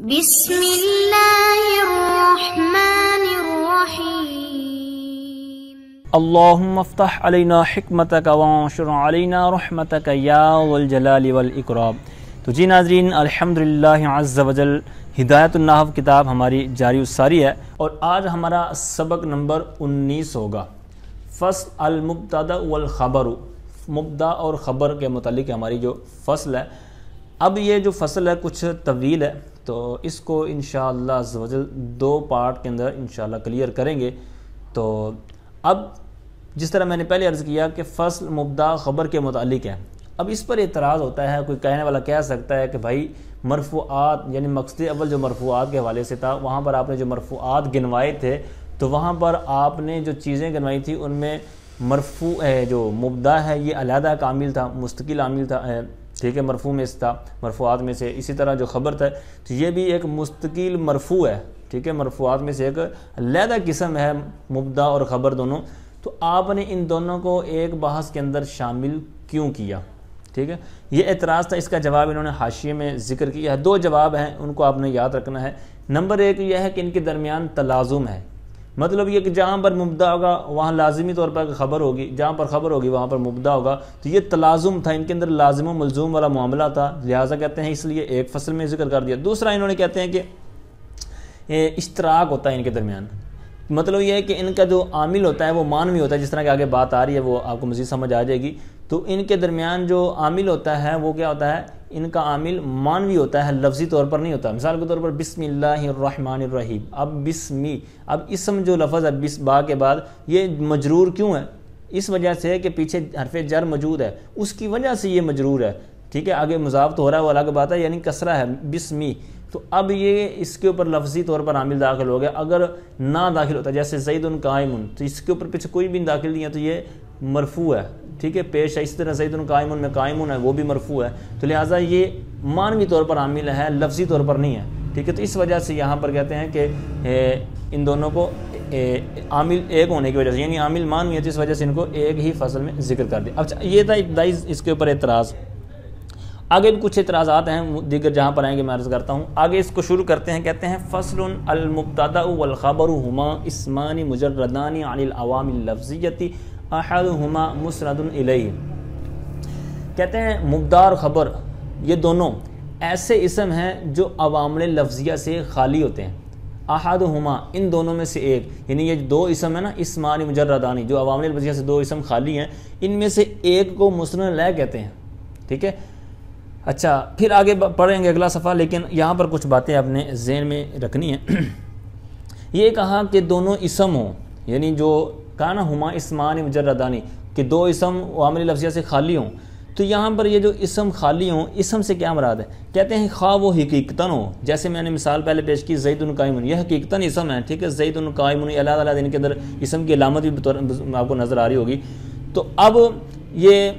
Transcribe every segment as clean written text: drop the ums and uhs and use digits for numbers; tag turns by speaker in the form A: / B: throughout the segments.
A: بسم اللہ الرحمن الرحیم
B: اللہم افتح علینا حکمتک وانشر علینا رحمتک یا ذو الجلال والاکرام۔ تو جی ناظرین، الحمدللہ عز وجل ہدایت النحو کتاب ہماری جاری الساری ہے، اور آج ہمارا سبق نمبر 19 ہوگا۔ فصل المبتدا والخبر، مبتدا اور خبر کے متعلق ہماری جو فصل ہے۔ اب یہ جو فصل ہے کچھ طویل ہے، تو اس کو انشاءاللہ عز و جل 2 پارٹ کے اندر انشاءاللہ کلیئر کریں گے۔ تو اب جس طرح میں نے پہلے عرض کیا کہ فصل مبتدا خبر کے متعلق ہے، اب اس پر اعتراض ہوتا ہے، کوئی کہنے والا کہہ سکتا ہے کہ بھائی مرفوعات یعنی مقصد اول جو مرفوعات کے حوالے سے تھا، وہاں پر آپ نے جو مرفوعات گنوائے تھے، تو وہاں پر آپ نے جو چیزیں گنوائی تھی ان میں مرفوع ہے جو مبتدا ہے یہ علیحدہ کا عامل تھا، مستقل عامل تھا، ٹھیک ہے، مرفوع میں تھا مرفوعات میں سے۔ اسی طرح جو خبر تھا تو یہ بھی ایک مستقل مرفوع ہے، ٹھیک ہے، مرفوعات میں سے ایک علیحدہ قسم ہے مبتدا اور خبر دونوں۔ تو آپ نے ان دونوں کو ایک بحث کے اندر شامل کیوں کیا؟ ٹھیک ہے، یہ اعتراض تھا، اس کا جواب انہوں نے حاشیے میں ذکر کیا ہے۔ 2 جواب ہیں، ان کو آپ نے یاد رکھنا ہے۔ نمبر 1 یہ ہے کہ ان کے درمیان تلازم ہے، مطلب یہ کہ جہاں پر مبتدا ہوگا وہاں لازمی طور پر خبر ہوگی، جہاں پر خبر ہوگی وہاں پر مبتدا ہوگا، تو یہ تلازم تھا، ان کے اندر لازم و ملزوم والا معاملہ تھا، لہٰذا کہتے ہیں اس لیے ایک فصل میں ذکر کر دیا۔ دوسرا انہوں نے کہتے ہیں کہ اشتراک ہوتا ہے ان کے درمیان، مطلب یہ ہے کہ ان کا جو عامل ہوتا ہے وہ مانوی ہوتا ہے، جس طرح کہ آگے بات آ رہی ہے وہ آپ کو مزید سمجھ آ جائے گی۔ تو ان کے درمیان جو عامل ہوتا ہے وہ کیا ہوتا ہے؟ ان کا عامل مانوی ہوتا ہے، لفظی طور پر نہیں ہوتا۔ مثال کے طور پر بسم اللہ الرحمن الرحیم، اب بسمی، اب اسم جو لفظ ہے بس با کے بعد یہ مجرور کیوں ہے؟ اس وجہ سے کہ پیچھے حرف جر موجود ہے، اس کی وجہ سے یہ مجرور ہے، ٹھیک ہے۔ آگے مضاف تو ہو رہا ہے وہ الگ بات ہے، یعنی کسرہ ہے بسمی، تو اب یہ اس کے اوپر لفظی طور پر عامل داخل ہو گیا۔ اگر نہ داخل ہوتا جیسے زید قائم، تو اس کے اوپر پیچھے کوئی بھی داخل نہیں ہے تو یہ مرفوع ہے، ٹھیک ہے، پیش ہے۔ اس طرح زید قائم میں قائم ہے وہ بھی مرفوع ہے، تو لہٰذا یہ مانوی طور پر عامل ہے، لفظی طور پر نہیں ہے، ٹھیک ہے۔ تو اس وجہ سے یہاں پر کہتے ہیں کہ ان دونوں کو عامل ایک ہونے کی وجہ سے، یعنی عامل مانوی ہے، تو اس وجہ سے ان کو ایک ہی فصل میں ذکر کر دیا۔ اچھا، یہ تھا ابتدائی اس کے اوپر اعتراض۔ آگے بھی کچھ اعتراضات ہیں دیگر، جہاں پر آئیں گے میں عرض کرتا ہوں۔ آگے اس کو شروع کرتے ہیں، کہتے ہیں فصل المبتدا والخبر ہما اسمان مجردان عن العوامل اللفظیۃ احدہما مسند الیہ۔ کہتے ہیں مبتدا اور خبر یہ دونوں ایسے اسم ہیں جو عوامل لفظیہ سے خالی ہوتے ہیں۔ احدہما، ان دونوں میں سے ایک، یعنی یہ 2 اسم ہیں نا، اسمان مجردانی، جو عوامل لفظیہ سے 2 اسم خالی ہیں، ان میں سے ایک کو مسند الیہ کہتے ہیں، ٹھیک ہے۔ اچھا، پھر آگے پڑھیں گے اگلا صفحہ، لیکن یہاں پر کچھ باتیں اپنے ذہن میں رکھنی ہیں۔ یہ کہا کہ دونوں اسم ہوں، یعنی جو کہا نا ہما اسمان مجردانی، کہ 2 اسم عوامل لفظیہ سے خالی ہوں، تو یہاں پر یہ جو اسم خالی ہوں، اسم سے کیا مراد ہے؟ کہتے ہیں خواہ وہ حقیقتاً ہو، جیسے میں نے مثال پہلے پیش کی زید قائم، یہ حقیقتاً اسم ہے، ٹھیک ہے، زید قائم، علیحدہ علیحدہ ان کے اندر اسم کی علامت بھی آپ کو نظر آ رہی ہوگی۔ تو اب یہ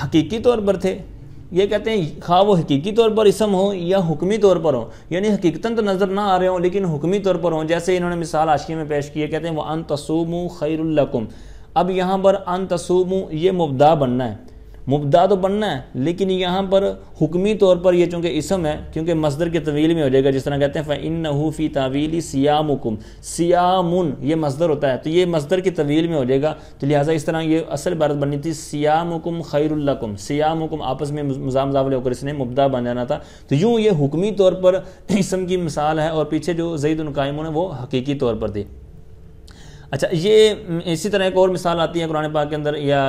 B: حقیقی طور پر تھے، یہ کہتے ہیں خواہ وہ حقیقی طور پر اسم ہو یا حکمی طور پر ہو، یعنی حقیقتاً تو نظر نہ آ رہے ہوں لیکن حکمی طور پر ہوں، جیسے انہوں نے مثال حاشیے میں پیش کی ہے، کہتے ہیں وَأَن تَصُومُوا خَيْرٌ لَكُمْ۔ اب یہاں پر ان تصوموا یہ مبتدا بننا ہے، مبتدا تو بننا ہے، لیکن یہاں پر حکمی طور پر یہ چونکہ اسم ہے، کیونکہ مصدر کے طویل میں ہو جائے گا، جس طرح کہتے ہیں فَإِنَّهُ فِي تَأْوِيلِ صِيَامُكُمْ، صِيَامٌ یہ مصدر ہوتا ہے، تو یہ مصدر کی طویل میں ہو جائے گا، تو لہٰذا اس طرح یہ اصل عبارت بننی تھی صِيَامُكُمْ خَيْرٌ لَكُمْ، صِيَامُكُمْ آپس میں مضاف مضاف ہو کر اس نے مبتدا بن جانا تھا۔ تو یوں یہ حکمی طور پر اسم کی مثال ہے، اور پیچھے جو زید قائم ہے وہ حقیقی طور پر تھی۔ اچھا، یہ اسی طرح ایک اور مثال آتی ہے قرآن پاک کے اندر، یا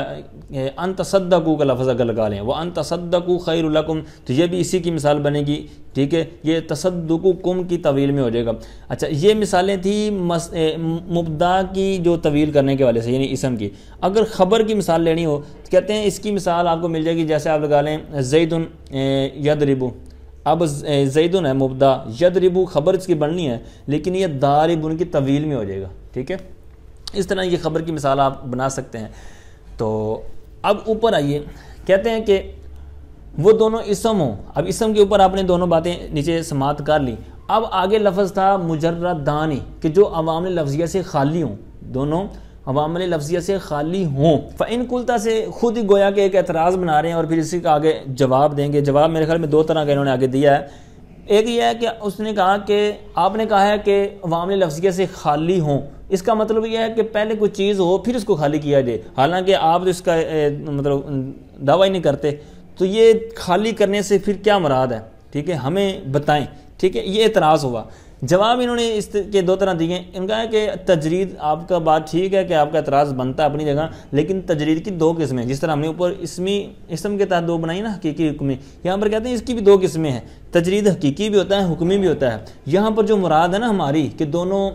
B: ان تصدقوا کا لفظ اگر لگا لیں، وہ ان تصدقوا خیر لکم، تو یہ بھی اسی کی مثال بنے گی، ٹھیک ہے، یہ تصدقکم کی طویل میں ہو جائے گا۔ اچھا، یہ مثالیں تھیں مبتدا کی جو طویل کرنے کے والے سے، یعنی اسم کی۔ اگر خبر کی مثال لینی ہو تو کہتے ہیں اس کی مثال آپ کو مل جائے گی، جیسے آپ لگا لیں زید یضرب، اب زیدن ہے مبتدا، یضرب خبر اس کی بننی ہے، لیکن یہ ضارب کی طویل میں ہو جائے گا، ٹھیک ہے۔ اس طرح یہ خبر کی مثال آپ بنا سکتے ہیں۔ تو اب اوپر آئیے، کہتے ہیں کہ وہ دونوں اسم ہوں، اب اسم کے اوپر آپ نے دونوں باتیں نیچے سماعت کر لی۔ اب آگے لفظ تھا مجردانی، کہ جو عوامل لفظیہ سے خالی ہوں، دونوں عوامل لفظیہ سے خالی ہوں۔ فَإِن قُلْتَ سے خود ہی گویا کہ ایک اعتراض بنا رہے ہیں، اور پھر اسی کا آگے جواب دیں گے۔ جواب میرے خیال میں 2 طرح کا انہوں نے آگے دیا ہے۔ ایک یہ ہے کہ اس نے کہا کہ آپ نے کہا ہے کہ عوامل لفظیہ سے خالی ہوں، اس کا مطلب یہ ہے کہ پہلے کوئی چیز ہو پھر اس کو خالی کیا جائے، حالانکہ آپ اس کا مطلب دعویٰ ہی نہیں کرتے، تو یہ خالی کرنے سے پھر کیا مراد ہے؟ ٹھیک ہے، ہمیں بتائیں. ٹھیک ہے، یہ اعتراض ہوا. جواب انہوں نے اس کے دو طرح دیے. ان کا ہے کہ تجرید، آپ کا بات ٹھیک ہے کہ آپ کا اعتراض بنتا ہے اپنی جگہ، لیکن تجرید کی دو قسمیں، جس طرح ہم نے اوپر اسم کے تحت دو بنائی نا، حقیقی حکمی، یہاں پر کہتے ہیں اس کی بھی دو قسمیں ہیں. تجرید حقیقی بھی ہوتا ہے، حکمی بھی ہوتا ہے. یہاں پر جو مراد ہے نا ہماری کہ دونوں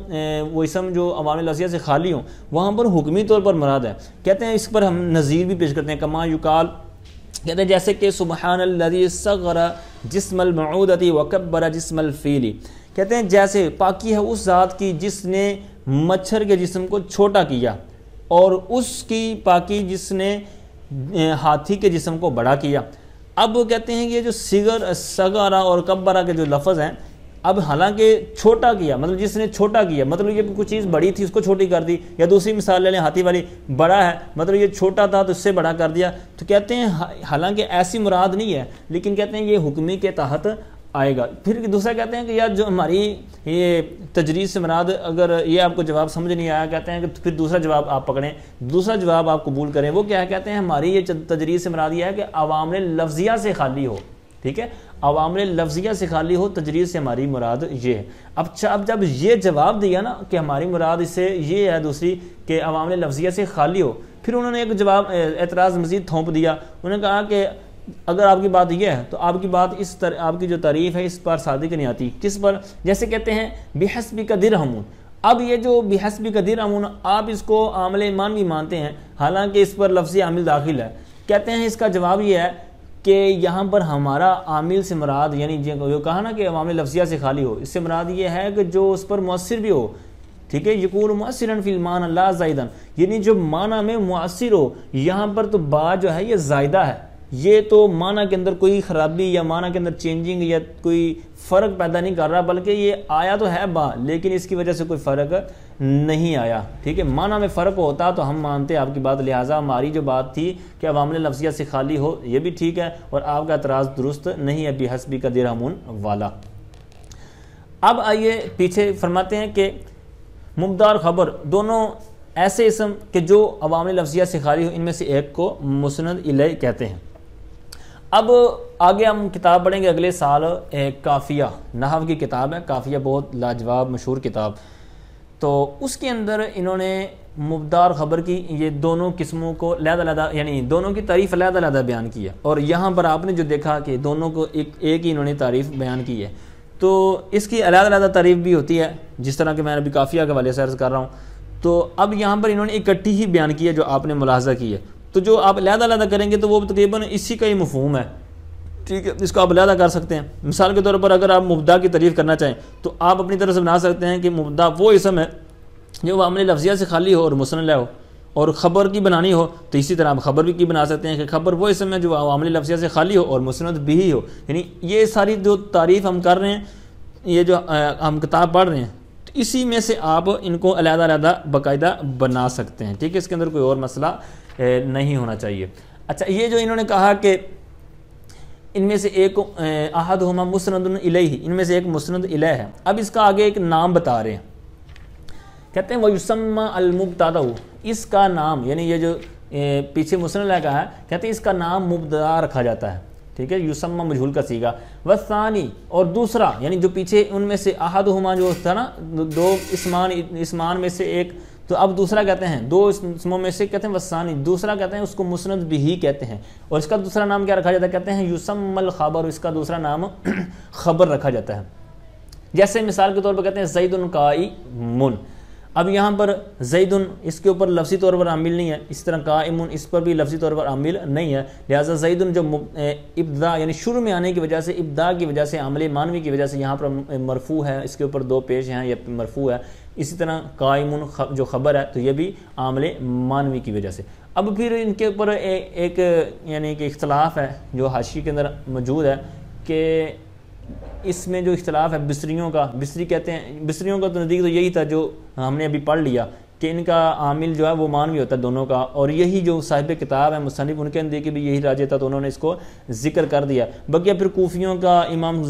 B: وہ اسم جو عوامل لفظیہ سے خالی ہوں، وہاں پر حکمی طور پر مراد ہے. کہتے ہیں اس پر ہم نظیر بھی پیش کرتے ہیں. کما یقال، کہتے ہیں جیسے کہ سبحان الذی صغر جسم المعودۃ وکبر جسم الفیل. کہتے ہیں جیسے پاکی ہے اس ذات کی جس نے مچھر کے جسم کو چھوٹا کیا، اور اس کی پاکی جس نے ہاتھی کے جسم کو بڑا کیا. اب کہتے ہیں یہ جو صغرا اور کبرا کے جو لفظ ہیں، اب حالانکہ چھوٹا کیا مطلب جس نے چھوٹا کیا، مطلب یہ کوئی چیز بڑی تھی اس کو چھوٹی کر دی، یا دوسری مثال لے لیں ہاتھی والی، بڑا ہے مطلب یہ چھوٹا تھا تو اس سے بڑا کر دیا. تو کہتے ہیں حالانکہ ایسی مراد نہیں ہے، لیکن کہتے ہیں یہ حکمی کے تحت آئے گا. پھر دوسرا کہتے ہیں کہ یار جو ہماری یہ تجرید سے مراد، اگر یہ آپ کو جواب سمجھ نہیں آیا، کہتے ہیں کہ پھر دوسرا جواب آپ پکڑیں، دوسرا جواب آپ قبول کریں. وہ کیا ہے؟ کہتے ہیں ہماری یہ تجرید سے مراد یہ ہے کہ عوامل لفظیہ سے خالی ہو. ٹھیک ہے، عوامل لفظیہ سے خالی ہو، تجرید سے ہماری مراد یہ ہے. اب جب یہ جواب دیا نا کہ ہماری مراد اس سے یہ ہے دوسری کہ عوامل لفظیہ سے خالی ہو، پھر انہوں نے ایک جواب اعتراض مزید تھوپ دیا. انہوں نے کہا کہ اگر آپ کی بات یہ ہے تو آپ کی بات آپ کی جو تعریف ہے اس پر صادق نہیں آتی. کس پر؟ جیسے کہتے ہیں بحسبک درہم. اب یہ جو بحسبک درہم، آپ اس کو عامل مانوی مانتے ہیں، حالانکہ اس پر لفظی عامل داخل ہے. کہتے ہیں اس کا جواب یہ ہے کہ یہاں پر ہمارا عامل سے مراد، یعنی جو کہا نا کہ عوامل لفظیہ سے خالی ہو، اس سے مراد یہ ہے کہ جو اس پر مؤثر بھی ہو. ٹھیک ہے، یکون مؤثرا فی المعنی لا زائدا، یعنی جو معنی میں مؤثر ہو. یہاں پر تو با جو ہے یہ زائدہ ہے، یہ تو معنی کے اندر کوئی خرابی یا معنی کے اندر چینجنگ یا کوئی فرق پیدا نہیں کر رہا، بلکہ یہ آیا تو ہے با، لیکن اس کی وجہ سے کوئی فرق نہیں آیا. ٹھیک ہے، معنی میں فرق ہوتا تو ہم مانتے آپ کی بات. لہٰذا ہماری جو بات تھی کہ عوامل لفظیہ سے خالی ہو، یہ بھی ٹھیک ہے، اور آپ کا اعتراض درست نہیں ہے بحسبک درہم والا. اب آئیے پیچھے فرماتے ہیں کہ مبتدا اور خبر دونوں ایسے اسم کہ جو عوامل لفظیہ سے خالی ہو، ان میں سے ایک کو مسند الیہ کہتے ہیں. اب آگے ہم کتاب پڑھیں گے اگلے سال، ایک کافیہ نحو کی کتاب ہے. کافیہ بہت لاجواب مشہور کتاب. تو اس کے اندر انہوں نے مبتدا اور خبر کی یہ دونوں قسموں کو علیحدہ یعنی دونوں کی تعریف علیحدہ بیان کی ہے. اور یہاں پر آپ نے جو دیکھا کہ دونوں کو ایک ہی انہوں نے تعریف بیان کی ہے. تو اس کی علیحدہ تعریف بھی ہوتی ہے، جس طرح کہ میں ابھی کافیہ کے حوالے سے عرض کر رہا ہوں. تو اب یہاں پر انہوں نے اکٹھی ہی بیان کی ہے جو آپ نے ملاحظہ کی ہے. تو جو آپ علیحدہ کریں گے تو وہ تقریباً اسی کا ہی مفہوم ہے. ٹھیک ہے، اس کو آپ علیحدہ کر سکتے ہیں. مثال کے طور پر اگر آپ مبتدا کی تعریف کرنا چاہیں تو آپ اپنی طرف سے بنا سکتے ہیں کہ مبتدا وہ اسم ہے جو عامل لفظیہ سے خالی ہو اور مسند ہو، اور خبر کی بنانی ہو تو اسی طرح آپ خبر بھی کی بنا سکتے ہیں کہ خبر وہ اسم ہے جو عامل لفظیہ سے خالی ہو اور مسند بھی ہو. یعنی یہ ساری جو تعریف ہم کر رہے ہیں، یہ جو ہم کتاب پڑھ رہے ہیں، تو اسی میں سے آپ ان کو علیحدہ باقاعدہ بنا سکتے ہیں. ٹھیک ہے، اس کے اندر کوئی اور مسئلہ نہیں ہونا چاہیے. اچھا، یہ جو انہوں نے کہا کہ ان میں سے ایک احدہما مسند الیہ، ان میں سے ایک مسند الیہ ہے. اب اس کا آگے ایک نام بتا رہے ہیں. کہتے ہیں وَيُسَمَّى الْمُبْتَدَأُ، اس کا نام یعنی یہ جو پیچھے مسند الیہ کا ہے، کہتے ہیں اس کا نام مبتدا رکھا جاتا ہے. ٹھیک ہے، یسمى مجہول کا صیغہ. والثانی، اور دوسرا یعنی جو پیچھے ان میں سے احدہما جو تھا نا، دو اسمان میں سے ایک، تو اب دوسرا کہتے ہیں دو اسموں میں سے کہتے ہیں والثانی، دوسرا کہتے ہیں اس کو مسند بھی کہتے ہیں. اور اس کا دوسرا نام کیا رکھا جاتا ہے؟ کہتے ہیں یسمى الخبر، اس کا دوسرا نام خبر رکھا جاتا ہے. جیسے مثال کے طور پر کہتے ہیں زید قائم. اب یہاں پر زید اس کے اوپر لفظی طور پر عامل نہیں ہے، اس طرح قائم اس پر بھی لفظی طور پر عامل نہیں ہے. لہٰذا زید جو ابدا یعنی شروع میں آنے کی وجہ سے، ابدا کی وجہ سے، عامل مانوی کی وجہ سے یہاں پر مرفوع ہے، اس کے اوپر دو پیش ہیں، یہ مرفوع ہے. اسی طرح قائم جو خبر ہے تو یہ بھی عامل مانوی کی وجہ سے. اب پھر ان کے اوپر ایک یعنی کہ اختلاف ہے جو حاشیے کے اندر موجود ہے کہ اس میں جو اختلاف ہے بصریوں کا، بصری کہتے ہیں، بصریوں کا تو نزدیک تو یہی تھا جو ہم نے ابھی پڑھ لیا کہ ان کا عامل جو ہے وہ مانوی ہوتا ہے دونوں کا، اور یہی جو صاحب کتاب ہے مصنف ان کے اندر کہ بھی یہی راجح تھا، تو انہوں نے اس کو ذکر کر دیا۔ بقیہ پھر کوفیوں کا امام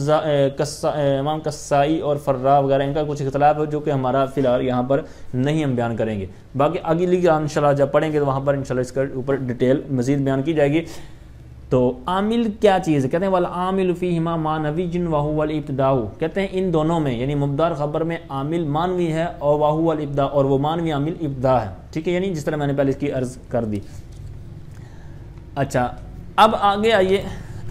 B: قصائی اور فرا وغیرہ ان کا کچھ اختلاف ہے جو کہ ہمارا فی الحال یہاں پر نہیں ہم بیان کریں گے، باقی اگلی انشاءاللہ جب پڑھیں گے تو وہاں پر انشاءاللہ اس کے اوپر ڈیٹیل مزید بیان کی جائے گی۔ تو عامل کیا چیز ہے؟ کہتے ہیں والعامل فیہما معنوی وہو الابتداء، کہتے ہیں ان دونوں میں یعنی مبتدا اور خبر میں عامل معنوی ہے اور وہو الابتداء، اور وہ معنوی عامل ابتداء ہے، ٹھیک ہے، یعنی جس طرح میں نے پہلے اس کی عرض کر دی۔ اچھا اب آگے آئیے،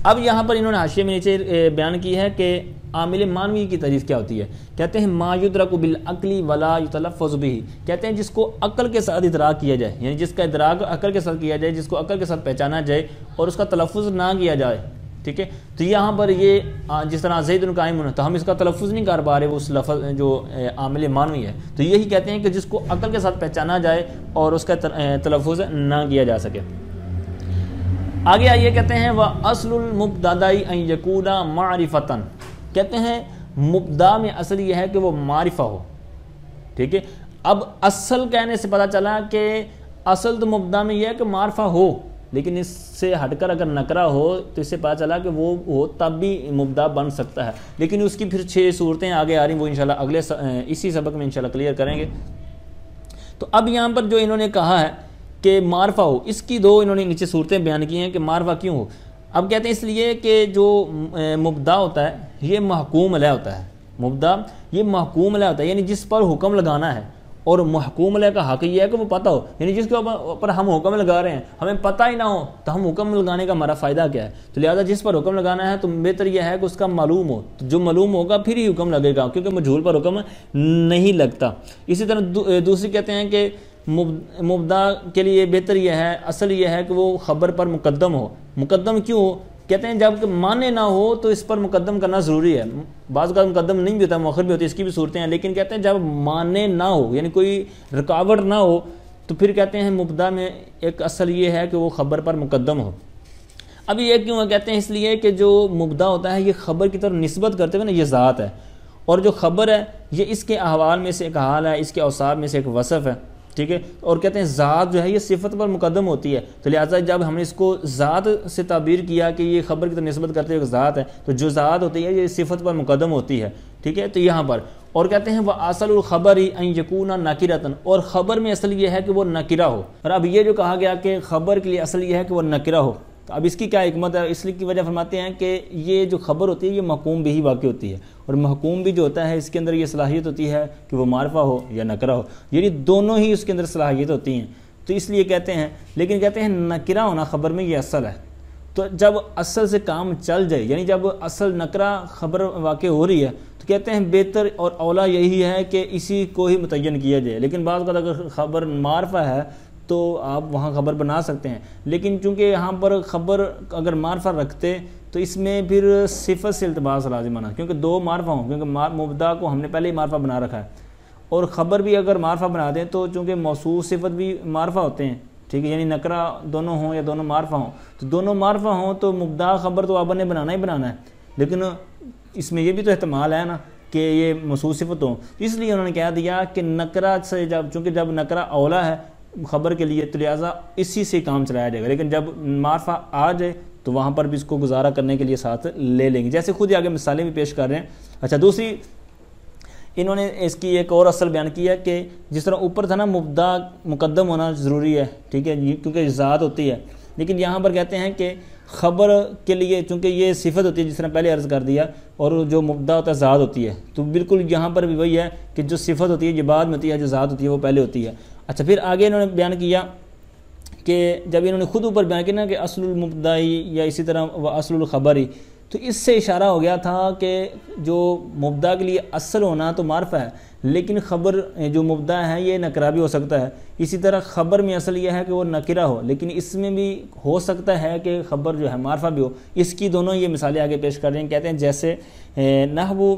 B: اب یہاں پر انہوں نے حاشیے میں نیچے بیان کی ہے کہ عامل معنوی کی تعریف کیا ہوتی ہے۔ کہتے ہیں ما یدرک بالعقل ولا یتلفظ به، کہتے ہیں جس کو عقل کے ساتھ ادراک کیا جائے، یعنی جس کا ادراک عقل کے ساتھ کیا جائے، جس کو عقل کے ساتھ پہچانا جائے اور اس کا تلفظ نہ کیا جائے، ٹھیک ہے۔ تو یہاں پر یہ جس طرح زید قائم ہونا، تو ہم اس کا تلفظ نہیں کر پا رہے، وہ اس لفظ جو عامل معنوی ہے، تو یہی کہتے ہیں کہ جس کو عقل کے ساتھ پہچانا جائے اور اس کا تلفظ نہ کیا جا سکے۔ آگے آئیے، کہتے ہیں وَأَصْلُ الْمُبْتَدَإِ أَن يَكُونَ مَعْرِفَةً، کہتے ہیں مبتدا میں اصل یہ ہے کہ وہ معرفہ ہو، ٹھیک ہے۔ اب اصل کہنے سے پتہ چلا کہ اصل تو مبتدا میں یہ ہے کہ معرفہ ہو، لیکن اس سے ہٹ کر اگر نکرہ ہو تو اس سے پتہ چلا کہ وہ ہو تب بھی مبتدا بن سکتا ہے، لیکن اس کی پھر 6 صورتیں آگے آ رہی ہیں، وہ انشاءاللہ اگلے اسی سبق میں انشاءاللہ کلیئر کریں گے۔ تو اب یہاں پر جو انہوں نے کہا ہے کہ معرفہ ہو، اس کی 2 انہوں نے نیچے صورتیں بیان کی ہیں کہ معرفہ کیوں ہو۔ اب کہتے ہیں اس لیے کہ جو مبتدا ہوتا ہے یہ محکوم علیہ ہوتا ہے، مبتدا یہ محکوم علیہ ہوتا ہے، یعنی جس پر حکم لگانا ہے، اور محکوم علیہ کا حق یہ ہے کہ وہ پتہ ہو، یعنی جس کے اوپر ہم حکم لگا رہے ہیں ہمیں پتہ ہی نہ ہو تو ہم حکم لگانے کا ہمارا فائدہ کیا ہے؟ تو لہذا جس پر حکم لگانا ہے تو بہتر یہ ہے کہ اس کا معلوم ہو، تو جو معلوم ہوگا پھر ہی حکم لگے گا، کیونکہ مجہول پر حکم نہیں لگتا۔ اسی طرح دوسری کہتے ہیں کہ مبتدا کے لیے بہتر یہ ہے، اصل یہ ہے کہ وہ خبر پر مقدم ہو۔ مقدم کیوں ہو؟ کہتے ہیں جب معنی نہ ہو تو اس پر مقدم کرنا ضروری ہے، بعض کا مقدم نہیں بھی ہوتا، مؤخر بھی ہوتی ہے، اس کی بھی صورتیں ہیں، لیکن کہتے ہیں جب معنی نہ ہو یعنی کوئی رکاوٹ نہ ہو تو پھر کہتے ہیں مبتدا میں ایک اصل یہ ہے کہ وہ خبر پر مقدم ہو۔ اب یہ کیوں ہے؟ کہتے ہیں اس لیے کہ جو مبتدا ہوتا ہے یہ خبر کی طرف نسبت کرتے ہوئے نا یہ ذات ہے، اور جو خبر ہے یہ اس کے احوال میں سے ایک حال ہے، اس کے اوصاف میں سے ایک وصف ہے، ٹھیک ہے۔ اور کہتے ہیں ذات جو ہے یہ صفت پر مقدم ہوتی ہے، تو لہٰذا جب ہم نے اس کو ذات سے تعبیر کیا کہ یہ خبر کی طرف نسبت کرتے ہوئے ایک ذات ہے، تو جو ذات ہوتی ہے یہ صفت پر مقدم ہوتی ہے، ٹھیک ہے۔ تو یہاں پر اور کہتے ہیں وَأَصْلُ الْخَبَرِ أَن يَكُونَ نَكِرَةً، اور خبر میں اصل یہ ہے کہ وہ نکرہ ہو۔ اور اب یہ جو کہا گیا کہ خبر کے لیے اصل یہ ہے کہ وہ نکرہ ہو، تو اب اس کی کیا حکمت ہے؟ اس لیے کی وجہ فرماتے ہیں کہ یہ جو خبر ہوتی ہے یہ محکوم بھی ہی واقع ہوتی ہے، اور محکوم بھی جو ہوتا ہے اس کے اندر یہ صلاحیت ہوتی ہے کہ وہ معرفہ ہو یا نکرہ ہو، یعنی دونوں ہی اس کے اندر صلاحیت ہوتی ہیں، تو اس لیے کہتے ہیں۔ لیکن کہتے ہیں نکرہ ہونا خبر میں یہ اصل ہے، تو جب اصل سے کام چل جائے، یعنی جب اصل نکرہ خبر واقع ہو رہی ہے تو کہتے ہیں بہتر اور اولا یہی ہے کہ اسی کو ہی متعین کیا جائے، لیکن بعض کا اگر خبر معرفہ ہے تو آپ وہاں خبر بنا سکتے ہیں، لیکن چونکہ یہاں پر خبر اگر معرفہ رکھتے تو اس میں پھر صفت سے التباس لازم آنا، کیونکہ 2 معرفہ ہوں، کیونکہ مبتدا کو ہم نے پہلے ہی معرفہ بنا رکھا ہے، اور خبر بھی اگر معرفہ بنا دیں تو چونکہ موصوف صفت بھی معرفہ ہوتے ہیں، ٹھیک ہے، یعنی نکرہ دونوں ہوں یا دونوں معرفہ ہوں، تو دونوں معرفہ ہوں تو مبتدا خبر تو آپ نے بنانا ہی بنانا ہے، لیکن اس میں یہ بھی تو احتمال ہے نا کہ یہ موصوف صفت ہوں، اس لیے انہوں نے کہہ دیا کہ نکرہ سے چونکہ جب نکرہ اولا ہے خبر کے لیے تو لہٰذا اسی سے کام چلایا جائے گا، لیکن جب معرفہ آ جائے تو وہاں پر بھی اس کو گزارا کرنے کے لیے ساتھ لے لیں گے، جیسے خود ہی آگے مثالیں بھی پیش کر رہے ہیں۔ اچھا دوسری انہوں نے اس کی ایک اور اصل بیان کی ہے کہ جس طرح اوپر تھا نا مبتدا مقدم ہونا ضروری ہے، ٹھیک ہے، کیونکہ ذات ہوتی ہے، لیکن یہاں پر کہتے ہیں کہ خبر کے لیے چونکہ یہ صفت ہوتی ہے جس طرح پہلے عرض کر دیا، اور جو مبتدا ہوتا ہے ذات ہوتی ہے، تو بالکل یہاں پر بھی وہی ہے کہ جو صفت ہوتی ہے یہ بعد میں ہوتی ہے، جو ذات ہوتی ہے وہ پہلے ہوتی ہے۔ اچھا پھر آگے انہوں نے بیان کیا کہ جب انہوں نے خود اوپر بیان کیا نا کہ اصل المبتدائی یا اسی طرح اصل الخبری، تو اس سے اشارہ ہو گیا تھا کہ جو مبتدا کے لیے اصل ہونا تو معرفہ ہے، لیکن خبر جو مبتدا ہے یہ نکرہ بھی ہو سکتا ہے، اسی طرح خبر میں اصل یہ ہے کہ وہ نکرہ ہو، لیکن اس میں بھی ہو سکتا ہے کہ خبر جو ہے معرفہ بھی ہو۔ اس کی دونوں یہ مثالیں آگے پیش کر رہے ہیں، کہتے ہیں جیسے نحو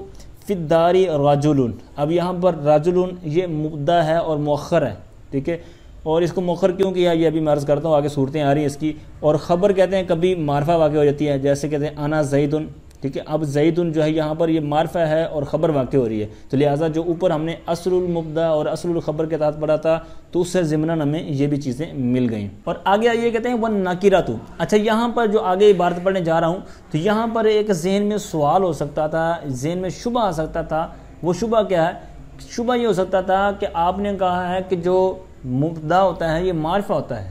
B: فی الدار رجل، اب یہاں پر رجل یہ مبتدا ہے اور مؤخر ہے، ٹھیک ہے، اور اس کو مؤخر کیوں کیا یہ ابھی میں عرض کرتا ہوں، آگے صورتیں آ رہی ہیں اس کی۔ اور خبر کہتے ہیں کبھی معرفہ واقع ہو جاتی ہے، جیسے کہتے ہیں انا زید ٹھیک ہے. اب زیدن جو ہے یہاں پر یہ معرفہ ہے اور خبر واقع ہو رہی ہے, تو لہٰذا جو اوپر ہم نے اصل المبدا اور اصل الخبر کے تحت پڑھا تھا تو اس سے ضمناً ہمیں یہ بھی چیزیں مل گئیں. اور آگے آئیے کہتے ہیں وَالنَّکِرَةُ. اچھا یہاں پر جو آگے عبارت پڑھنے جا رہا ہوں تو یہاں پر ایک ذہن میں سوال ہو سکتا تھا, ذہن میں شبہ آ سکتا تھا. وہ شبہ کیا ہے؟ شبہ یہ ہو سکتا تھا کہ آپ نے کہا ہے کہ جو مبدا ہوتا ہے یہ معرفہ ہوتا ہے,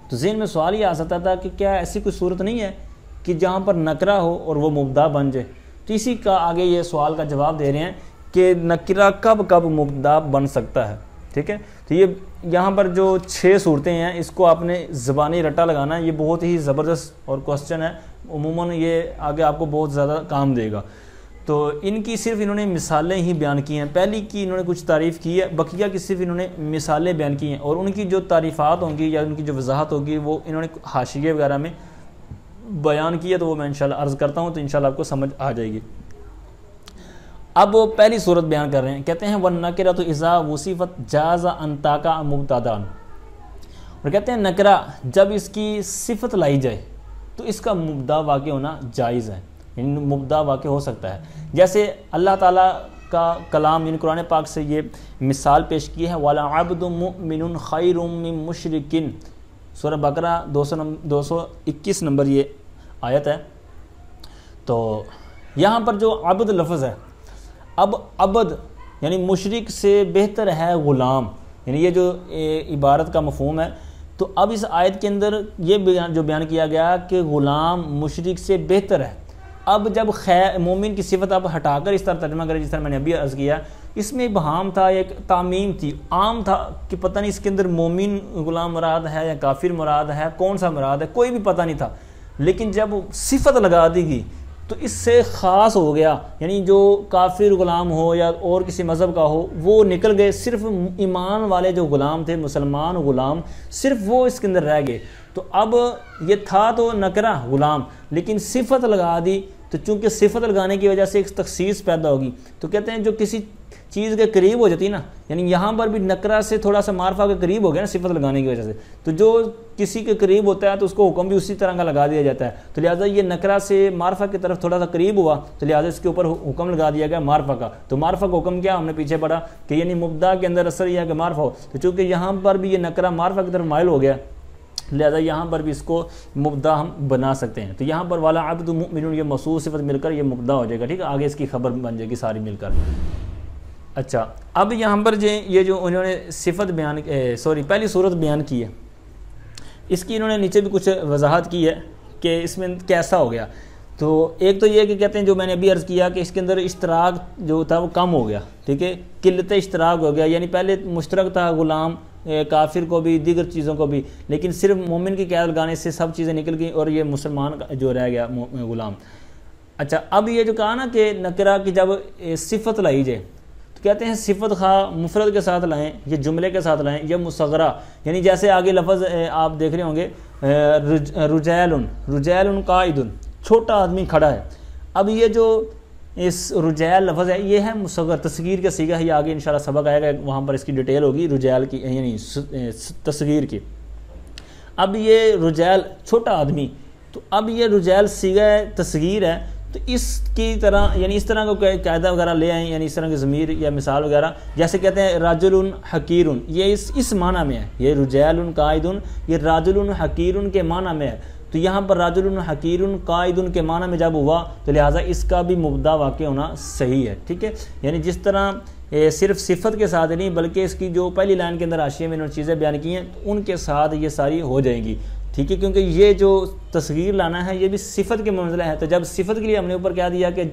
B: تو ذہن میں سوال یہ آ سکتا تھا کہ کیا ایسی کوئی صورت نہیں ہے کہ جہاں پر نکرہ ہو اور وہ مبدا بن جائے. تو اسی کا آگے یہ سوال کا جواب دے رہے ہیں کہ نکرہ کب کب مبدا بن سکتا ہے. ٹھیک ہے, تو یہ یہاں پر جو 6 صورتیں ہیں اس کو آپ نے زبانی رٹا لگانا ہے. یہ بہت ہی زبردست اور کوسچن ہے, عموماً یہ آگے آپ کو بہت زیادہ کام دے گا. تو ان کی صرف انہوں نے مثالیں ہی بیان کی ہیں. پہلی کی انہوں نے کچھ تعریف کی ہے, بقیہ کی صرف انہوں نے مثالیں بیان کی ہیں, اور ان کی جو تعریفات ہوں گی یا ان کی جو وضاحت ہوگی وہ انہوں نے حاشیے وغیرہ میں بیان کی ہے, تو وہ میں انشاءاللہ عرض کرتا ہوں تو انشاءاللہ آپ کو سمجھ آ جائے گی. اب وہ پہلی صورت بیان کر رہے ہیں, کہتے ہیں وَالنَّکِرَةُ اِذَا وُصِفَتْ جَازَ أَن تَقَعَ مُبْتَدًا. اور کہتے ہیں نکرہ جب اس کی صفت لائی جائے تو اس کا مبدا واقع ہونا جائز ہے, یعنی مبدا واقع ہو سکتا ہے. جیسے اللہ تعالیٰ کا کلام یعنی قرآن پاک سے یہ مثال پیش کی ہے, وَلَعَبْدٌ مُؤْمِنٌ خَيْرٌ مِّن مُشْرِكٍ. سورہ بقرہ 221 نمبر یہ آیت ہے. تو یہاں پر جو عبد لفظ ہے, اب عبد یعنی مشرک سے بہتر ہے غلام, یعنی یہ جو عبارت کا مفہوم ہے. تو اب اس آیت کے اندر یہ جو بیان کیا گیا کہ غلام مشرک سے بہتر ہے. اب جب مومن کی صفت اب ہٹا کر اس طرح ترجمہ کرے جس طرح میں نے ابھی عرض کیا, اس میں ابہام تھا, ایک تعمیم تھی, عام تھا کہ پتہ نہیں اس کے اندر مومن غلام مراد ہے یا کافر مراد ہے, کون سا مراد ہے, کوئی بھی پتہ نہیں تھا. لیکن جب صفت لگا دی گئی تو اس سے خاص ہو گیا, یعنی جو کافر غلام ہو یا اور کسی مذہب کا ہو وہ نکل گئے, صرف ایمان والے جو غلام تھے مسلمان غلام صرف وہ اس کے اندر رہ گئے. تو اب یہ تھا تو نکرہ غلام, لیکن صفت لگا دی تو چونکہ صفت لگانے کی وجہ سے ایک تخصیص پیدا ہوگی. تو کہتے ہیں جو کسی چیز کے قریب ہو جاتی نا, یعنی یہاں پر بھی نکرہ سے تھوڑا سا معرفہ کے قریب ہو گیا نا صفت لگانے کی وجہ سے, تو جو کسی کے قریب ہوتا ہے تو اس کو حکم بھی اسی طرح کا لگا دیا جاتا ہے. تو لہٰذا یہ نکرہ سے معرفہ کی طرف تھوڑا سا قریب ہوا تو لہٰذا اس کے اوپر حکم لگا دیا گیا معرفہ کا. تو معرفہ کا حکم کیا ہم نے پیچھے پڑھا کہ یعنی مبدا کے اندر اثر یہ ہے کہ معرفہ ہو, تو چونکہ یہاں پر بھی یہ نکرہ معرفہ کی طرف مائل ہو گیا لہذا یہاں پر بھی اس کو مبدا ہم بنا سکتے ہیں. تو یہاں پر والا عبد مؤمن یہ موصوف صفت مل کر یہ مبدا ہو جائے گا. ٹھیک ہے, آگے اس کی خبر بن جائے گی ساری مل کر. اچھا اب یہاں پر یہ جو انہوں نے صفت بیان پہلی صورت بیان کی ہے, اس کی انہوں نے نیچے بھی کچھ وضاحت کی ہے کہ اس میں کیسا ہو گیا. تو ایک تو یہ کہ کہتے ہیں جو میں نے ابھی عرض کیا کہ اس کے اندر اشتراک جو تھا وہ کم ہو گیا. ٹھیک ہے, قلت اشتراک ہو گیا, یعنی پہلے مشترک تھا غلام کافر کو بھی دیگر چیزوں کو بھی, لیکن صرف مومن کی قید لگانے سے سب چیزیں نکل گئیں اور یہ مسلمان جو رہ گیا غلام. اچھا اب یہ جو کہا نا کہ نکرہ کی جب صفت لائی جائے تو کہتے ہیں صفت خواہ مفرد کے ساتھ لائیں یا جملے کے ساتھ لائیں یا مصغرہ, یعنی جیسے آگے لفظ آپ دیکھ رہے ہوں گے رجال قائد, چھوٹا آدمی کھڑا ہے. اب یہ جو اس رجال لفظ ہے یہ ہے مصغر تصغیر کا صیغہ ہے, یہ آگے انشاءاللہ سبق آئے گا وہاں پر اس کی ڈیٹیل ہوگی رجال کی یعنی تصغیر کی. اب یہ رجال چھوٹا آدمی, تو اب یہ رجال صیغہ تصغیر ہے, تو اس کی طرح یعنی اس طرح کا قاعدہ وغیرہ لے آئیں, یعنی اس طرح کی ضمیر یا مثال وغیرہ, جیسے کہتے ہیں راجل حقیر, یہ اس معنی میں ہے. یہ رجال قائد یہ راجل حقیر کے معنی میں ہے. تو یہاں پر راجل حقیر قائد کے معنی میں جب ہوا تو لہٰذا اس کا بھی مبدا واقع ہونا صحیح ہے. ٹھیک ہے, یعنی جس طرح صرف صفت کے ساتھ نہیں بلکہ اس کی جو پہلی لائن کے اندر حاشیے میں انہوں نے چیزیں بیان کی ہیں ان کے ساتھ یہ ساری ہو جائیں گی. ٹھیک ہے, کیونکہ یہ جو تصغیر لانا ہے یہ بھی صفت کے منزلہ ہے. تو جب صفت کے لیے ہم نے اوپر کہہ دیا کہ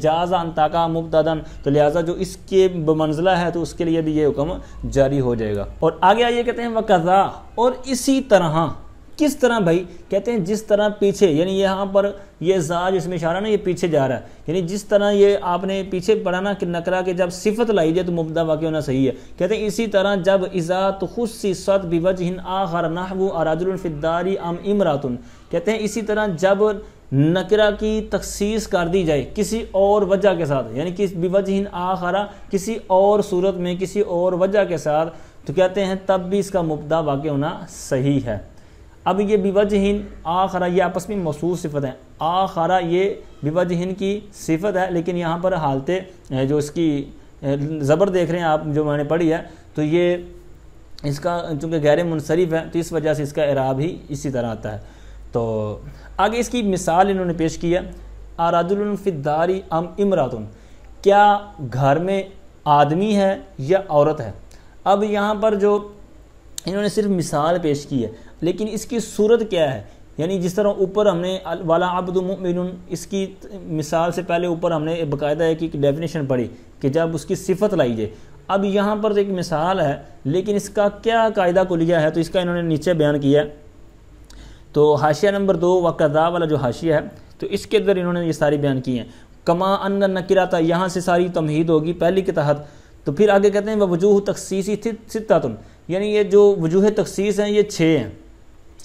B: جاز انتاقا مبتدن, تو لہٰذا جو اس کے منزلہ ہے تو اس کے لیے بھی یہ حکم جاری ہو جائے گا. اور آگے آئیے کہتے ہیں وقضا, اور اسی طرح, کس طرح بھائی, کہتے ہیں جس طرح پیچھے, یعنی یہاں پر یہ زا جس میں اشارہ نا یہ پیچھے جا رہا ہے, یعنی جس طرح یہ آپ نے پیچھے پڑھا نا کہ نکرہ کے جب صفت لائی جائے تو مبدا واقع ہونا صحیح ہے. کہتے ہیں اسی طرح جب اذا تخصصت بوجہ آخر نحو رجل فی الدار ام امرأۃ, کہتے ہیں اسی طرح جب نکرہ کی تخصیص کر دی جائے کسی اور وجہ کے ساتھ, یعنی کہ بوجہ آخر کسی اور صورت میں کسی اور وجہ کے ساتھ, تو کہتے ہیں تب بھی اس کا مبدا واقع ہونا صحیح ہے. اب یہ بوجہ آخرہ یہ آپس میں موصوف صفت ہیں, آخرہ یہ بوجہن کی صفت ہے، لیکن یہاں پر حالت جو اس کی زبر دیکھ رہے ہیں آپ جو میں نے پڑھی ہے، تو یہ اس کا چونکہ غیر منصرف ہے تو اس وجہ سے اس کا اعراب ہی اسی طرح آتا ہے۔ تو آگے اس کی مثال انہوں نے پیش کی ہے، ارجل فی الدار ام امرأۃ، کیا گھر میں آدمی ہے یا عورت ہے۔ اب یہاں پر جو انہوں نے صرف مثال پیش کی ہے، لیکن اس کی صورت کیا ہے، یعنی جس طرح اوپر ہم نے والا عبد مؤمن، اس کی مثال سے پہلے اوپر ہم نے باقاعدہ ایک ڈیفینیشن پڑھی کہ جب اس کی صفت لائی جائے، اب یہاں پر ایک مثال ہے لیکن اس کا کیا قاعدہ کلیہ ہے، تو اس کا انہوں نے نیچے بیان کیا ہے۔ تو حاشیہ نمبر 2 وقذا والا جو حاشیہ ہے تو اس کے اندر انہوں نے یہ ساری بیان کی ہیں۔ کما ان نکرات، یہاں سے ساری تمہید ہوگی پہلی کے تحت، تو پھر آگے کہتے ہیں وجوہ تخصیص ستۃ، یعنی یہ جو وجوہ تخصیص ہیں یہ 6 ہیں،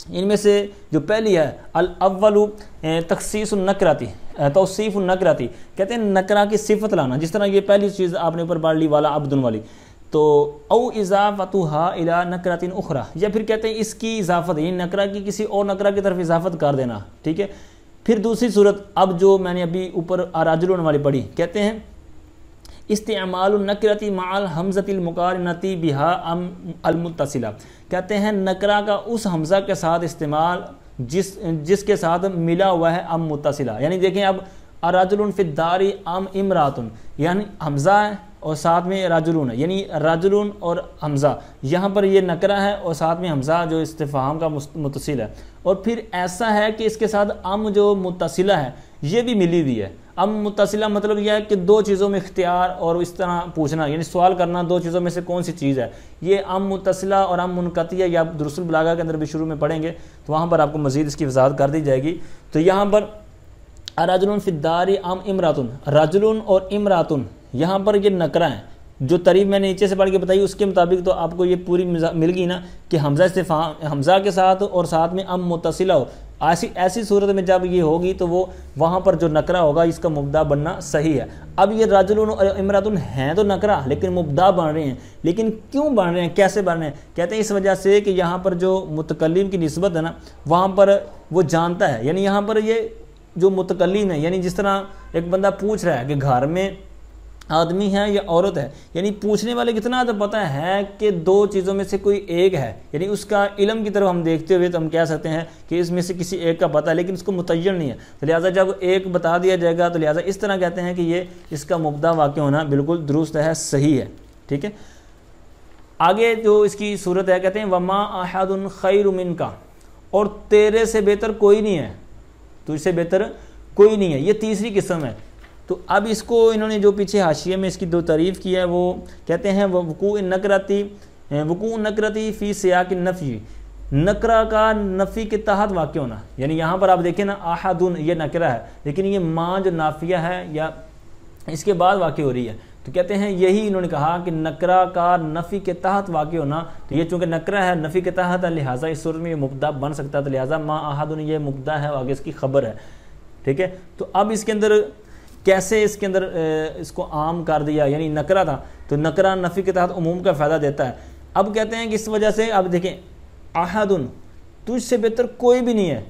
B: ان میں سے جو پہلی ہے الاول تخصیص النکراتی، توصیف النکراتی، کہتے ہیں نکرہ کی صفت لانا، جس طرح یہ پہلی چیز آپ نے اوپر پڑھ لی والا عبد والی، تو او اضافتها الى نکرۃ اخرى، یا پھر کہتے ہیں اس کی اضافت، یعنی نکرہ کی کسی اور نکرہ کی طرف اضافت کر دینا، ٹھیک ہے۔ پھر دوسری صورت اب جو میں نے ابھی اوپر ارجل والی پڑھی، کہتے ہیں استعمال النکرۃ مع الحمزۃ المقارنۃ بها المتصلہ، کہتے ہیں نکرہ کا اس حمزہ کے ساتھ استعمال جس کے ساتھ ملا ہوا ہے ام متصلہ، یعنی دیکھیں اب ارجل فی الدار ام امرأۃ، یعنی حمزہ ہے اور ساتھ میں رجلون ہے، یعنی رجلون اور حمزہ، یہاں پر یہ نکرہ ہے اور ساتھ میں حمزہ جو استفہام کا متصل ہے، اور پھر ایسا ہے کہ اس کے ساتھ ام جو متصلہ ہے یہ بھی ملی ہوئی ہے۔ ام متصلہ مطلب یہ ہے کہ 2 چیزوں میں اختیار اور اس طرح پوچھنا، یعنی سوال کرنا 2 چیزوں میں سے کون سی چیز ہے، یہ ام متصلہ اور ام منقطعہ یا دروس البلاغہ کے اندر بھی شروع میں پڑھیں گے تو وہاں پر آپ کو مزید اس کی وضاحت کر دی جائے گی۔ تو یہاں پر رجل فی الدار ام امرأۃ، رجل اور امرأۃ یہاں پر یہ نکرہ ہیں، جو تریب میں نے نیچے سے پڑھ کے بتائی اس کے مطابق تو آپ کو یہ پوری مل گئی نا کہ حمزہ استفہام حمزہ کے ساتھ اور ساتھ میں ام متصلہ ہو، ایسی صورت میں جب یہ ہوگی تو وہ وہاں پر جو نکرہ ہوگا اس کا مبدا بننا صحیح ہے۔ اب یہ رجل اور امرأۃ ہیں تو نکرہ لیکن مبدا بن رہے ہیں، لیکن کیوں بن رہے ہیں، کیسے بن رہے ہیں، کہتے ہیں اس وجہ سے کہ یہاں پر جو متکلم کی نسبت ہے نا وہاں پر وہ جانتا ہے، یعنی یہاں پر یہ جو متکلم ہے، یعنی جس طرح ایک بندہ پوچھ رہا ہے کہ گھر میں آدمی ہے یا عورت ہے، یعنی پوچھنے والے کتنا تو پتہ ہے کہ 2 چیزوں میں سے کوئی ایک ہے، یعنی اس کا علم کی طرف ہم دیکھتے ہوئے تو ہم کہہ سکتے ہیں کہ اس میں سے کسی ایک کا پتہ ہے، لیکن اس کو متعین نہیں ہے، تو لہٰذا جب ایک بتا دیا جائے گا تو لہٰذا اس طرح کہتے ہیں کہ یہ اس کا مبدا واقع ہونا بالکل درست ہے، صحیح ہے، ٹھیک ہے۔ آگے جو اس کی صورت ہے کہتے ہیں وما احد خیر منک، اور تیرے سے بہتر کوئی نہیں ہے، تجھ سے بہتر کوئی نہیں ہے، یہ تیسری قسم ہے۔ تو اب اس کو انہوں نے جو پیچھے حاشیے میں اس کی 2 تعریف کی ہے وہ کہتے ہیں وقوع النکرتی فی سیاق النفی، نکرہ کا نفی کے تحت واقع ہونا، یعنی یہاں پر آپ دیکھیں نا احدن یہ نکرہ ہے لیکن یہ ماں جو نافیہ ہے یا اس کے بعد واقع ہو رہی ہے، تو کہتے ہیں یہی انہوں نے کہا کہ نکرہ کا نفی کے تحت واقع ہونا، تو یہ چونکہ نکرہ ہے نفی کے تحت ہے لہٰذا اس صورت میں یہ مبدا بن سکتا ہے، تو لہٰذا ما احدن یہ مبدا ہے اور آگے اس کی خبر ہے، ٹھیک ہے۔ تو اب اس کے اندر کیسے اس کے اندر اس کو عام کر دیا، یعنی نکرہ تھا تو نکرہ نفی کے تحت عموم کا فائدہ دیتا ہے۔ اب کہتے ہیں کہ اس وجہ سے اب دیکھیں احدن تجھ سے بہتر کوئی بھی نہیں ہے،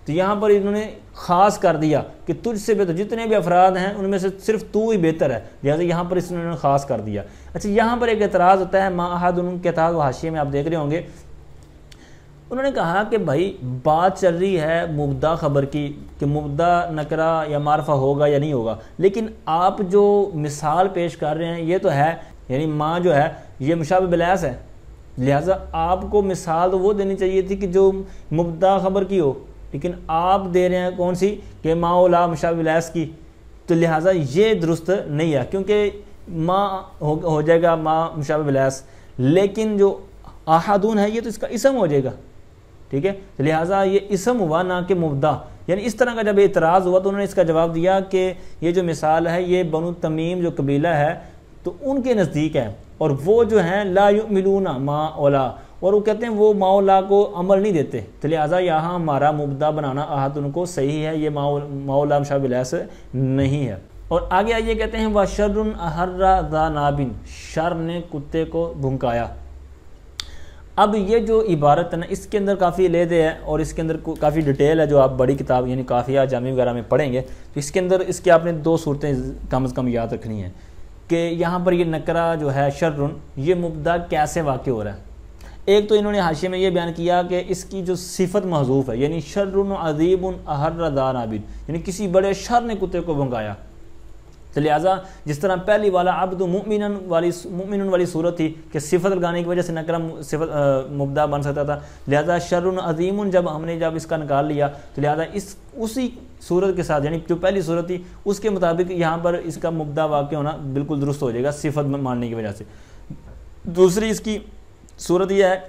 B: تو یہاں پر انہوں نے خاص کر دیا کہ تجھ سے بہتر جتنے بھی افراد ہیں ان میں سے صرف تو ہی بہتر ہے، لہٰذا یہاں پر اس نے خاص کر دیا۔ اچھا یہاں پر ایک اعتراض ہوتا ہے ما احدن کے تحت، وہ حاشیے میں آپ دیکھ رہے ہوں گے، انہوں نے کہا کہ بھائی بات چل رہی ہے مبدا خبر کی کہ مبدا نکرہ یا معرفہ ہوگا یا نہیں ہوگا، لیکن آپ جو مثال پیش کر رہے ہیں یہ تو ہے، یعنی ماں جو ہے یہ مشابہ بالاس ہے، لہٰذا آپ کو مثال تو وہ دینی چاہیے تھی کہ جو مبدا خبر کی ہو، لیکن آپ دے رہے ہیں کون سی کہ ما اولا مشابہ بالاس کی، تو لہٰذا یہ درست نہیں ہے کیونکہ ماں ہو جائے گا ما مشابہ بالاس، لیکن جو احدون ہے یہ تو اس کا اسم ہو جائے گا، ٹھیک ہے، تو لہٰذا یہ اسم ہوا نہ کہ مبدا، یعنی اس طرح کا جب اعتراض ہوا تو انہوں نے اس کا جواب دیا کہ یہ جو مثال ہے یہ بنو تمیم جو قبیلہ ہے تو ان کے نزدیک ہے، اور وہ جو ہیں لا یؤملون ما اولا، اور وہ کہتے ہیں وہ ما اولا کو عمل نہیں دیتے، تو لہٰذا یہاں ہمارا مبدا بنانا احد ان کو صحیح ہے، یہ ما اولا مشابہ بالاس نہیں ہے۔ اور آگے آئیے کہتے ہیں وَشَرٌ أَحَرَّ ذَا نَابٍ، شر نے کتے کو بھونکایا۔ اب یہ جو عبارت ہے نا اس کے اندر کافی علیحدہ ہے اور اس کے اندر کافی ڈیٹیل ہے، جو آپ بڑی کتاب یعنی کافیہ جامع وغیرہ میں پڑھیں گے تو اس کے اندر اس کے آپ نے 2 صورتیں کم از کم یاد رکھنی ہیں کہ یہاں پر یہ نکرہ جو ہے شرٌ یہ مبدا کیسے واقع ہو رہا ہے۔ ایک تو انہوں نے حاشیے میں یہ بیان کیا کہ اس کی جو صفت محذوف ہے، یعنی شرٌ عظیم احر ذا نابن، یعنی کسی بڑے شر نے کتے کو بھونکایا، تو لہٰذا جس طرح پہلی والا عبد مؤمن والی صورت تھی کہ صفت لگانے کی وجہ سے نکرہ صفت مبدا بن سکتا تھا، لہٰذا شرٌ عظیم جب اس کا نکال لیا تو لہٰذا اسی صورت کے ساتھ یعنی جو پہلی صورت تھی اس کے مطابق یہاں پر اس کا مبدا واقع ہونا بالکل درست ہو جائے گا صفت ماننے کی وجہ سے۔ دوسری اس کی صورت یہ ہے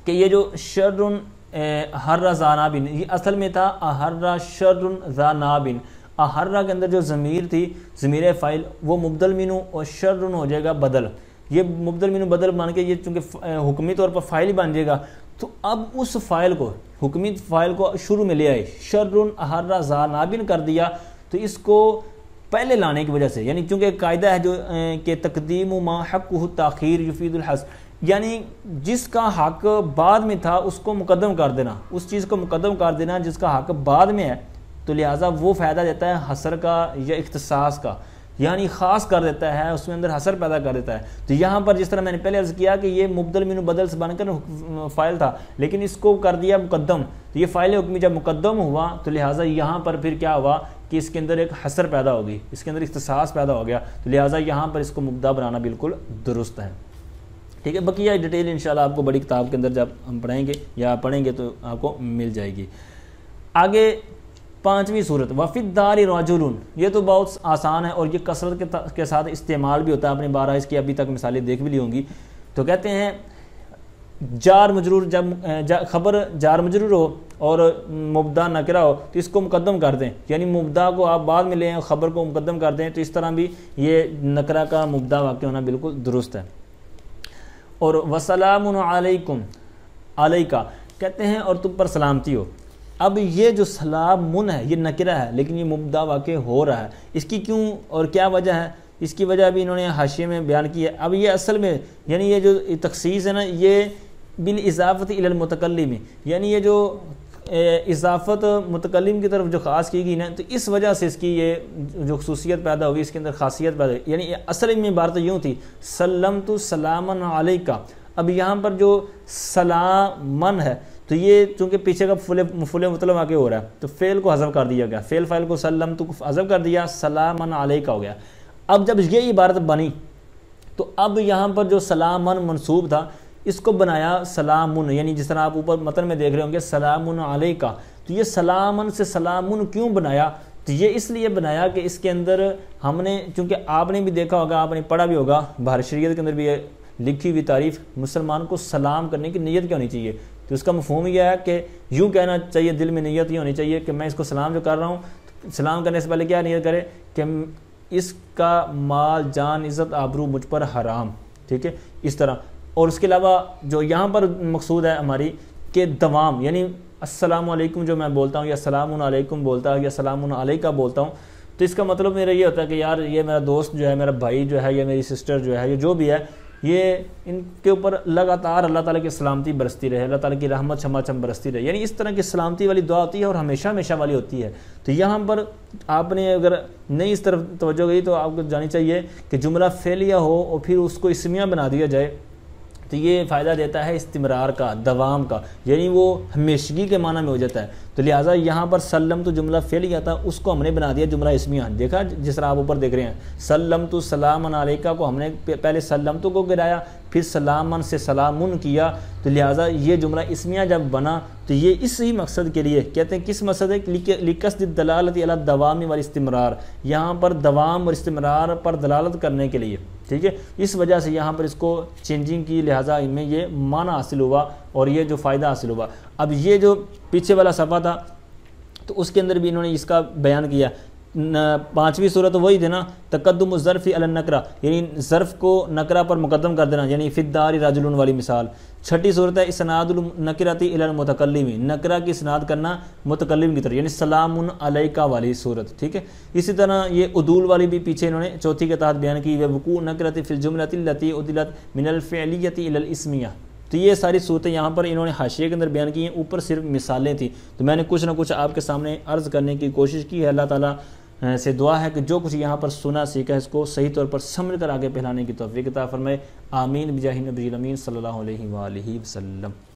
B: کہ یہ جو شرٌ احر ذا نابن یہ اصل میں تھا احر شرٌ ذا نابن، احرہ کے اندر جو ضمیر تھی ضمیر فاعل وہ مبدل منہ اور شرٌ ہو جائے گا بدل، یہ مبدل منہ بدل بن کے یہ چونکہ حکمی طور پر فاعل ہی بن جائے گا، تو اب اس فاعل کو حکمی فاعل کو شروع میں لے آئے شرٌ احر ذا نابن کر دیا، تو اس کو پہلے لانے کی وجہ سے یعنی چونکہ قاعدہ ہے جو کہ تقدیم ما حقہ تاخیر یفید الحصر، یعنی جس کا حق بعد میں تھا اس کو مقدم کر دینا، اس چیز کو مقدم کر دینا جس کا حق بعد میں ہے، تو لہٰذا وہ فائدہ دیتا ہے حصر کا یا اختصاص کا، یعنی خاص کر دیتا ہے، اس میں اندر حصر پیدا کر دیتا ہے۔ تو یہاں پر جس طرح میں نے پہلے عرض کیا کہ یہ مبدل منہ بدل سے بن کر فاعل تھا لیکن اس کو کر دیا مقدم، تو یہ فاعل حکمی جب مقدم ہوا تو لہٰذا یہاں پر پھر کیا ہوا کہ اس کے اندر ایک حصر پیدا ہوگی، اس کے اندر اختصاص پیدا ہو گیا، تو لہٰذا یہاں پر اس کو مبدا بنانا بالکل درست ہے۔ ٹھیک ہے، بقیہ ڈیٹیل انشاءاللہ آپ کو بڑی کتاب کے اندر جب ہم پڑھیں گے یا پڑھیں گے تو آپ کو مل جائے گی۔ آگے 5ویں صورت وفی الدار رجل، یہ تو بہت آسان ہے اور یہ کثرت کے ساتھ استعمال بھی ہوتا ہے، آپ نے 12 اس کی ابھی تک مثالیں دیکھ بھی لی ہوں گی۔ تو کہتے ہیں جار مجرور جب خبر جار مجرور ہو اور مبدا نکرہ ہو تو اس کو مقدم کر دیں، یعنی مبدا کو آپ بعد میں لیں خبر کو مقدم کر دیں، تو اس طرح بھی یہ نکرہ کا مبدا واقع ہونا بالکل درست ہے۔ اور وسلام علیکم علیکہ کہتے ہیں اور تم پر سلامتی ہو، اب یہ جو سلام من ہے یہ نکرہ ہے لیکن یہ مبدا واقع ہو رہا ہے، اس کی کیوں اور کیا وجہ ہے، اس کی وجہ بھی انہوں نے حاشیے میں بیان کی ہے۔ اب یہ اصل میں یعنی یہ جو تخصیص ہے نا یہ بالاضافت الی المتکلم، یعنی یہ جو اضافت متکلم کی طرف جو خاص کی گئی نا تو اس وجہ سے اس کی یہ جو خصوصیت پیدا ہوگی، اس کے اندر خاصیت پیدا ہوگی، یعنی اصل میں عبارت یوں تھی سلمت سلاما علیکہ، اب یہاں پر جو سلامن ہے تو یہ چونکہ پیچھے کا مفعول مطلق واقع ہو رہا ہے تو فعل کو حذف کر دیا گیا، فعل فاعل کو سلمت کو حذف کر دیا، سلامن علیکہ ہو گیا۔ اب جب یہ عبارت بنی تو اب یہاں پر جو سلامن منصوب تھا اس کو بنایا سلامن، یعنی جس طرح آپ اوپر متن میں دیکھ رہے ہوں گے سلامن علیکہ، تو یہ سلامن سے سلامن کیوں بنایا، تو یہ اس لیے بنایا کہ اس کے اندر ہم نے چونکہ آپ نے بھی دیکھا ہوگا، آپ نے پڑھا بھی ہوگا بہار شریعت کے اندر بھی لکھی ہوئی تعریف، مسلمان کو سلام کرنے کی نیت کیا ہونی چاہیے، تو اس کا مفہوم یہ ہے کہ یوں کہنا چاہیے، دل میں نیت یہ ہونی چاہیے کہ میں اس کو سلام جو کر رہا ہوں، سلام کرنے سے پہلے کیا نیت کرے کہ اس کا مال جان عزت آبرو مجھ پر حرام، ٹھیک ہے اس طرح۔ اور اس کے علاوہ جو یہاں پر مقصود ہے ہماری کہ دوام، یعنی السلام علیکم جو میں بولتا ہوں یا السلام علیکم بولتا ہوں یا السلام علیکہ بولتا ہوں، تو اس کا مطلب میرا یہ ہوتا ہے کہ یار یہ میرا دوست جو ہے، میرا بھائی جو ہے یا میری سسٹر جو ہے، یہ جو بھی ہے، یہ ان کے اوپر لگاتار اللہ تعالیٰ کی سلامتی برستی رہے، اللہ تعالیٰ کی رحمت چھما چھم برستی رہے، یعنی اس طرح کی سلامتی والی دعا ہوتی ہے اور ہمیشہ ہمیشہ والی ہوتی ہے۔ تو یہاں پر آپ نے اگر نہیں اس طرف توجہ گئی تو آپ کو جانی چاہیے کہ جملہ فعلیہ ہو اور پھر اس کو اسمیہ بنا دیا جائے تو یہ فائدہ دیتا ہے استمرار کا، دوام کا، یعنی وہ ہمیشگی کے معنی میں ہو جاتا ہے۔ تو لہٰذا یہاں پر سلم تو جملہ فعلیہ تھا، اس کو ہم نے بنا دیا جملہ اسمیہ، دیکھا جس طرح آپ اوپر دیکھ رہے ہیں سلم تو سلام علیکہ کو ہم نے پہلے سلم تو کو گرایا پھر سلامن سے سلامن کیا، تو لہٰذا یہ جملہ اسمیہ جب بنا تو یہ اسی مقصد کے لیے کہتے ہیں، کس مقصد ہے، لقصد الدلالۃ علی الدوام والاستمرار، یہاں پر دوام اور استمرار پر دلالت کرنے کے لیے، ٹھیک ہے، اس وجہ سے یہاں پر اس کو چینجنگ کی، لہٰذا ان میں یہ معنی حاصل ہوا اور یہ جو فائدہ حاصل ہوا۔ اب یہ جو پیچھے والا صفحہ تھا تو اس کے اندر بھی انہوں نے اس کا بیان کیا، 5ویں صورت وہی تھی نا تقدم الظرف علی النکرہ، یعنی ظرف کو نکرہ پر مقدم کر دینا، یعنی فی الدار رجل والی مثال۔ 6ٹھی صورت ہے اسناد النکرۃ الی المتکلم، نکرہ کی اسناد کرنا متکلم کی طرف، یعنی سلام علیکہ والی صورت، ٹھیک ہے۔ اسی طرح یہ عدول والی بھی پیچھے انہوں نے 4تھی کے تحت بیان کی، وقوع نکرۃ فی الجملۃ التی عدلت من الفعلیۃ الی الاسمیہ، تو یہ ساری صورتیں یہاں پر انہوں نے حاشیے کے اندر بیان کی ہیں، اوپر صرف مثالیں تھیں، تو میں نے کچھ نہ کچھ آپ کے سامنے عرض کرنے کی کوشش کی ہے۔ اللہ تعالیٰ سے دعا ہے کہ جو کچھ یہاں پر سنا سیکھا اس کو صحیح طور پر سمجھ کر آگے پھیلانے کی توفیق عطا فرمائے، آمین بجاہ نبی الامین صلی اللہ علیہ وآلہ وسلم۔